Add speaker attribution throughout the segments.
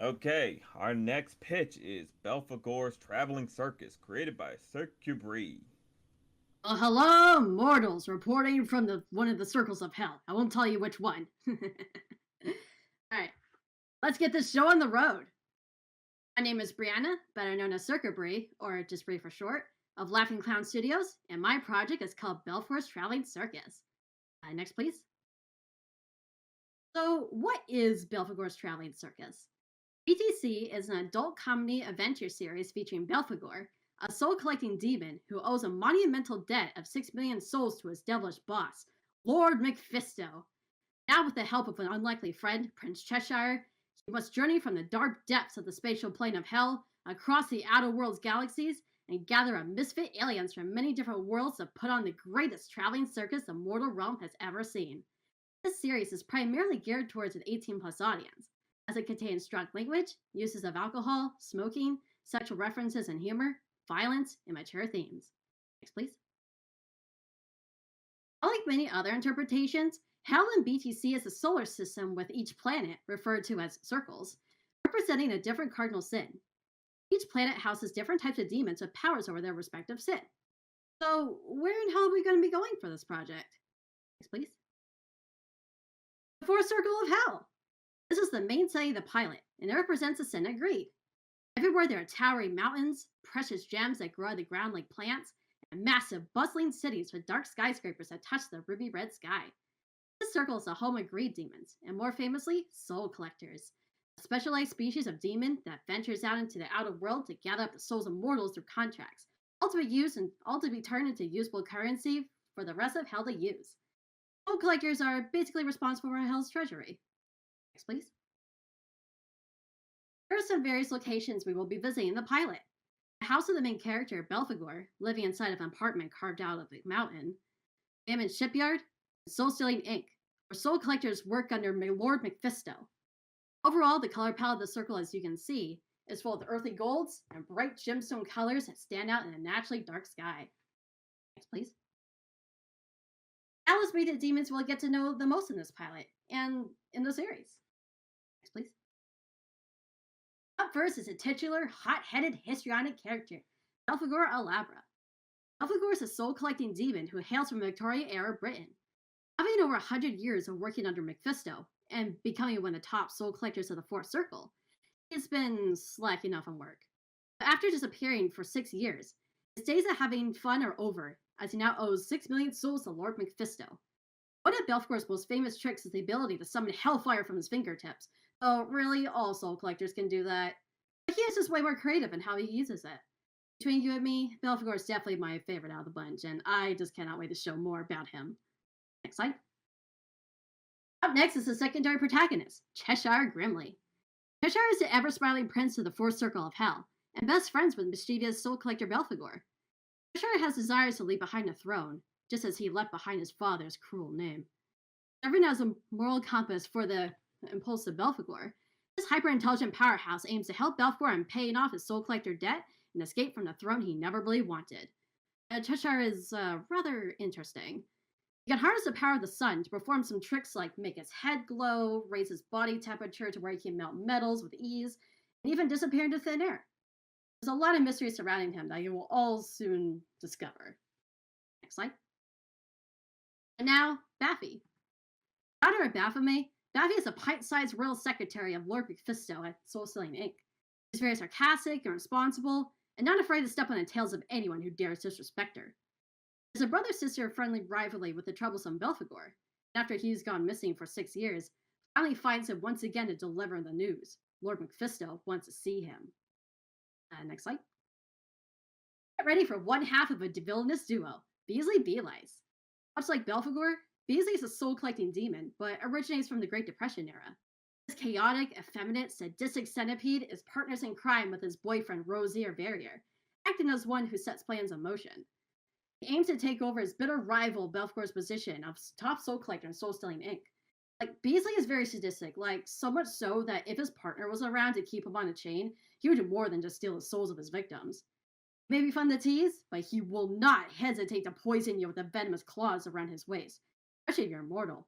Speaker 1: Okay, our next pitch is Belphegor's Traveling Circus, created by Circus.
Speaker 2: Well, hello, mortals, reporting from one of the circles of hell. I won't tell you which one. All right, let's get this show on the road. My name is Brianna, better known as Circus, or just Bree for short, of Laughing Clown Studios, and my project is called Belphegor's Traveling Circus. Next, please. So, what is Belphegor's Traveling Circus? BTC is an adult comedy adventure series featuring Belphegor, a soul collecting demon who owes a monumental debt of 6 million souls to his devilish boss, Lord Mephisto. Now, with the help of an unlikely friend, Prince Cheshire, he must journey from the dark depths of the spatial plane of hell across the outer world's galaxies and gather a misfit aliens from many different worlds to put on the greatest traveling circus the mortal realm has ever seen. This series is primarily geared towards an 18 plus audience, as it contains strong language, uses of alcohol, smoking, sexual references and humor, violence, and mature themes. Next, please. Unlike many other interpretations, Hell in BTC is a solar system with each planet, referred to as circles, representing a different cardinal sin. Each planet houses different types of demons with powers over their respective sin. So, where in hell are we going to be going for this project? Next, please. The fourth circle of hell. This is the main setting of the pilot, and it represents the sin of greed. Everywhere there are towering mountains, precious gems that grow out of the ground like plants, and massive, bustling cities with dark skyscrapers that touch the ruby red sky. This circle is the home of greed demons, and more famously, soul collectors, a specialized species of demon that ventures out into the outer world to gather up the souls of mortals through contracts, all to be used and all to be turned into usable currency for the rest of hell to use. Soul collectors are basically responsible for hell's treasury. Next, please. Here are some various locations we will be visiting in the pilot. The house of the main character, Belphegor, living inside of an apartment carved out of the mountain. Mammon Shipyard, and Soul Stealing Inc., where soul collectors work under Lord Mephisto. Overall, the color palette of the circle, as you can see, is full of earthly golds and bright gemstone colors that stand out in a naturally dark sky. Next, please. Now let's meet the demons we'll get to know the most in this pilot and in the series. Next, please. Up first is a titular, hot-headed, histrionic character, Belphegor Alabra. Belphegor is a soul-collecting demon who hails from Victoria-era Britain. Having over 100 years of working under Mephisto and becoming one of the top soul collectors of the Fourth Circle, he's been slacking off on work. But after disappearing for 6 years, his days of having fun are over, as he now owes 6 million souls to Lord Mephisto. One of Belphegor's most famous tricks is the ability to summon hellfire from his fingertips. Oh, really? All soul collectors can do that. But he is just way more creative in how he uses it. Between you and me, Belphegor is definitely my favorite out of the bunch, and I just cannot wait to show more about him. Next slide. Up next is the secondary protagonist, Cheshire Grimly. Cheshire is the ever-smiling prince of the fourth circle of hell, and best friends with mischievous soul collector Belphegor. Cheshire has desires to leave behind a throne, just as he left behind his father's cruel name. Serving as a moral compass for the impulsive Belphegor, this hyper-intelligent powerhouse aims to help Belphegor in paying off his soul collector debt and escape from the throne he never really wanted. Cheshire is rather interesting. He can harness the power of the sun to perform some tricks like make his head glow, raise his body temperature to where he can melt metals with ease, and even disappear into thin air. There's a lot of mystery surrounding him that you will all soon discover. Next slide. And now, Baffy. Daughter of Baphomet, Baffy is a pint-sized royal secretary of Lord Mephisto at Soul Stealing Inc. She's very sarcastic and responsible, and not afraid to step on the tails of anyone who dares disrespect her. There's a brother-sister friendly rivalry with the troublesome Belphegor, and after he's gone missing for 6 years, finally finds him once again to deliver the news. Lord Mephisto wants to see him. Next slide. Get ready for one half of a villainous duo, Beasley Beelies. Much like Belphegor, Beasley is a soul-collecting demon, but originates from the Great Depression era. This chaotic, effeminate, sadistic centipede is partners in crime with his boyfriend Rosier Verrier, acting as one who sets plans in motion. He aims to take over his bitter rival Belphegor's position of top soul collector in Soul Stealing Inc. Beasley is very sadistic, so much so that if his partner was around to keep him on a chain, he would do more than just steal the souls of his victims. It may be fun to tease, but he will not hesitate to poison you with the venomous claws around his waist, especially if you're immortal.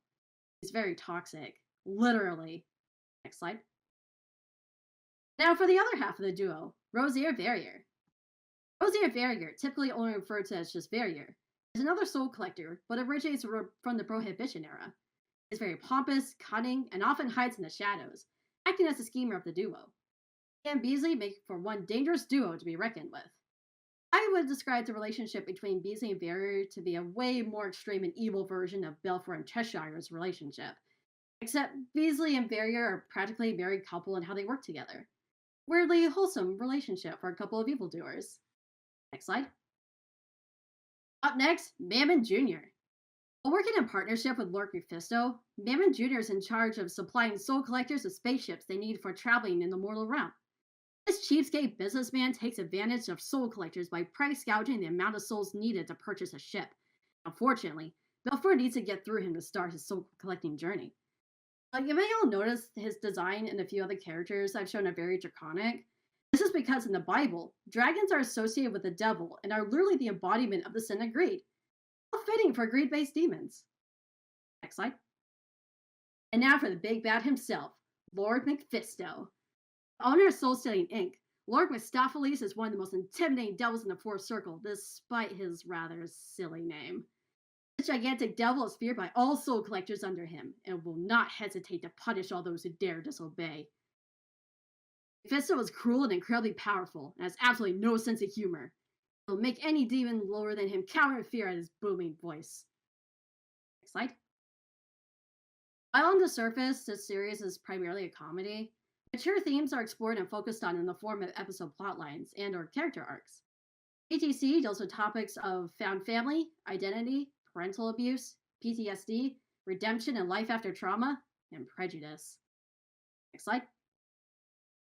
Speaker 2: He's very toxic, literally. Next slide. Now for the other half of the duo, Rosier Verrier. Rosier Verrier, typically only referred to as just Verrier, is another soul collector, but originates from the Prohibition era. He's very pompous, cunning, and often hides in the shadows, acting as the schemer of the duo. He and Beasley make for one dangerous duo to be reckoned with. I would describe the relationship between Beasley and Verrier to be a way more extreme and evil version of Belphegor and Cheshire's relationship. Except Beasley and Verrier are practically a married couple in how they work together. Weirdly wholesome relationship for a couple of evildoers. Next slide. Up next, Mammon Jr. While working in partnership with Lord Mephisto, Mammon Jr. is in charge of supplying soul collectors with spaceships they need for traveling in the mortal realm. This cheapskate businessman takes advantage of soul collectors by price gouging the amount of souls needed to purchase a ship. Unfortunately, Belfort needs to get through him to start his soul collecting journey. You may all notice his design and a few other characters I've shown are very draconic. This is because in the Bible, dragons are associated with the devil and are literally the embodiment of the sin of greed. How fitting for greed based demons. Next slide. And now for the big bad himself, Lord Mephisto. Owner of Soul Stealing Inc., Lord Mephistophelies is one of the most intimidating devils in the Fourth Circle, despite his rather silly name. This gigantic devil is feared by all soul collectors under him, and will not hesitate to punish all those who dare disobey. Mephisto is cruel and incredibly powerful, and has absolutely no sense of humor. He'll make any demon lower than him cower in fear at his booming voice. Next slide. While on the surface, this series is primarily a comedy, mature themes are explored and focused on in the form of episode plotlines and or character arcs. ATC deals with topics of found family, identity, parental abuse, PTSD, redemption and life after trauma, and prejudice. Next slide.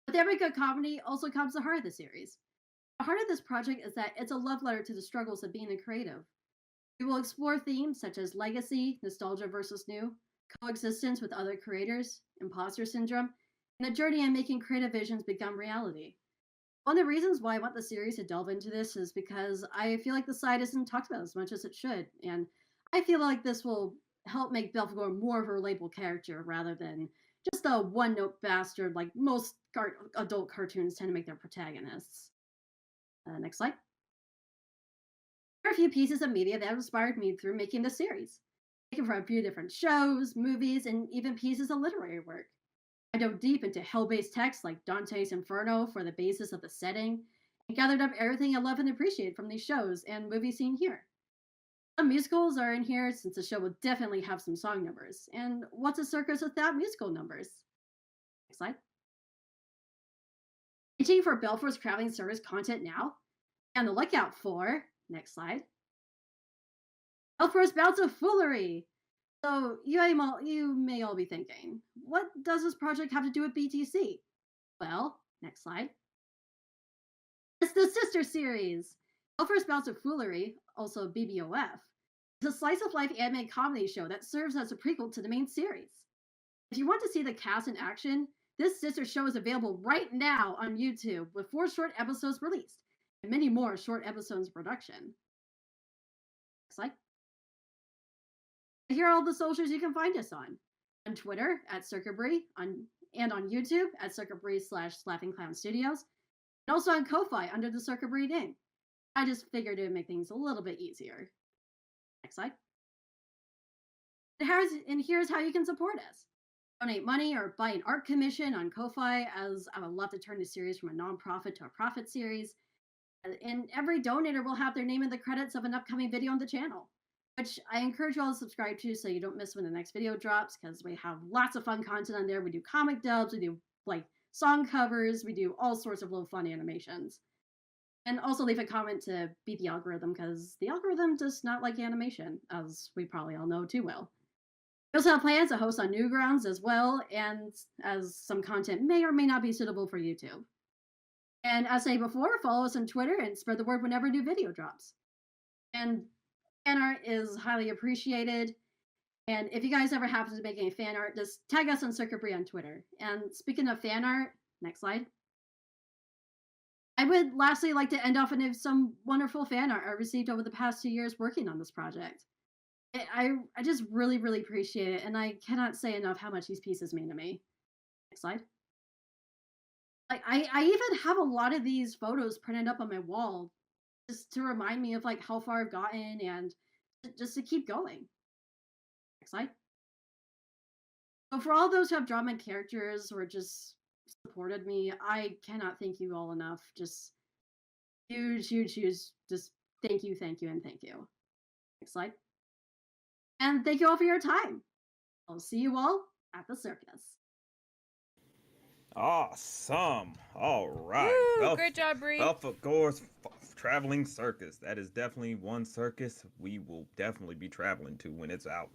Speaker 2: With every good comedy also comes the heart of the series. The heart of this project is that it's a love letter to the struggles of being a creative. We will explore themes such as legacy, nostalgia versus new, coexistence with other creators, imposter syndrome, and the journey in making creative visions become reality. One of the reasons why I want the series to delve into this is because I feel like the side isn't talked about as much as it should, and I feel like this will help make Belphegor more of a relatable character rather than just a one-note bastard like most adult cartoons tend to make their protagonists. Next slide. There are a few pieces of media that inspired me through making the series, taken from a few different shows, movies, and even pieces of literary work. I dove deep into hell-based texts like Dante's Inferno for the basis of the setting, and gathered up everything I love and appreciate from these shows and movies seen here. Some musicals are in here since the show will definitely have some song numbers, and what's a circus without musical numbers? Next slide. Itching for Belphegor's traveling service content now? On the lookout for, next slide, Belphegor's Bouts of Foolery. So you may all be thinking, what does this project have to do with BTC? Well, next slide. It's the sister series. Belphegor's Bouts of Foolery, also BBOF, is a slice-of-life anime comedy show that serves as a prequel to the main series. If you want to see the cast in action, this sister show is available right now on YouTube with 4 short episodes released, and many more short episodes in production. Next slide. Here are all the socials you can find us on. On Twitter at Circabry, and on YouTube at Circabry/Laughing Clown Studios, and also on Ko-Fi under the Circabry name. I just figured it would make things a little bit easier. Next slide. And here's how you can support us. Donate money or buy an art commission on Ko-Fi, as I would love to turn the series from a non-profit to a profit series. And every donator will have their name in the credits of an upcoming video on the channel, which I encourage you all to subscribe to so you don't miss when the next video drops, because we have lots of fun content on there. We do comic dubs, we do like song covers, we do all sorts of little fun animations. And also leave a comment to beat the algorithm, because the algorithm does not like animation, as we probably all know too well. We also have plans to host on Newgrounds as well, and as some content may or may not be suitable for YouTube. And as I said before, follow us on Twitter and spread the word whenever a new video drops. And fan art is highly appreciated. And if you guys ever happen to make any fan art, just tag us on Circabry on Twitter. And speaking of fan art, next slide. I would lastly like to end off with some wonderful fan art I received over the past 2 years working on this project. I just really, really appreciate it, and I cannot say enough how much these pieces mean to me. Next slide. Like I even have a lot of these photos printed up on my wall just to remind me of like how far I've gotten and just to keep going. Next slide. So for all those who have drawn my characters or just supported me, I cannot thank you all enough. Just huge, huge, huge. Just thank you, and thank you. Next slide. And thank you all for your time. I'll see you all at the circus.
Speaker 1: Awesome. All right.
Speaker 3: Woo! Great job, Bree.
Speaker 1: Belphegor's traveling circus. That is definitely one circus we will definitely be traveling to when it's out.